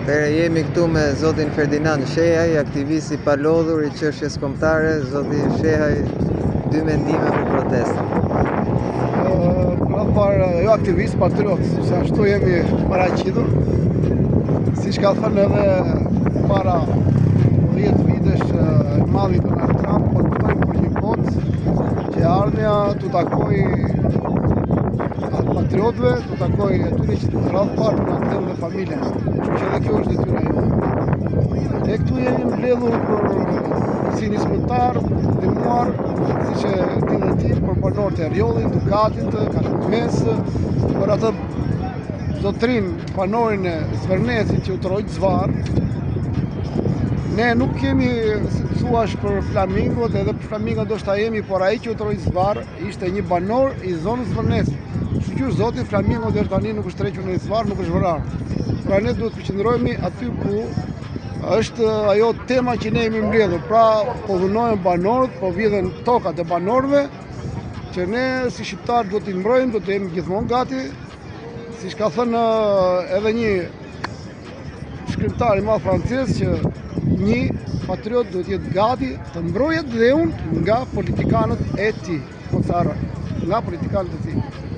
Jemi këtu me zotin Ferdinand Shehaj, aktivist i palodhur i çështjes kombëtare. Zoti Shehaj, dy mendime për protestën. Jo aktivist, patriot, se ashtu jemi paraqitur. Siç ka thënë edhe para 10 vitesh malli Donald Trump, po lutojmë për një botë që ardhmja t'u takoj patriotëve, t'u takoj atyre që rrallë parë në antenë dhe familjen. Që edhe kjo është detyra jote. Ne këtu jemi mbledhur si një zyrtar, ndihmuar, siç e di dhe ti, për banorët e Rjollit, Dukatit, Kalamës, për atë zotrin banorin e Zvërnesit që u trojt zvar. Ne nuk kemi, si të thuash, për flamingot, edhe për flamingot do shta jemi, por ai që u trojt zvar ishte një banor i zonës Zvërnesit. Shqyr zotin, flamingo dhe tani nuk është trequr në zvar, nuk është vërar. Pra ne duhet të përqendrohemi aty ku është ajo tema që ne jemi mbledhur. Pra po dhunojnë banorët, po vjedhen tokat e banorëve, që ne si shqiptar duhet t'i mbrojmë, duhet të jemi gjithmonë gati. Siç ka thënë edhe një shkrimtar i madh francez që një patriot duhet jetë gati të mbrojët dheun nga politikanët e tij, nga politikanët e tij.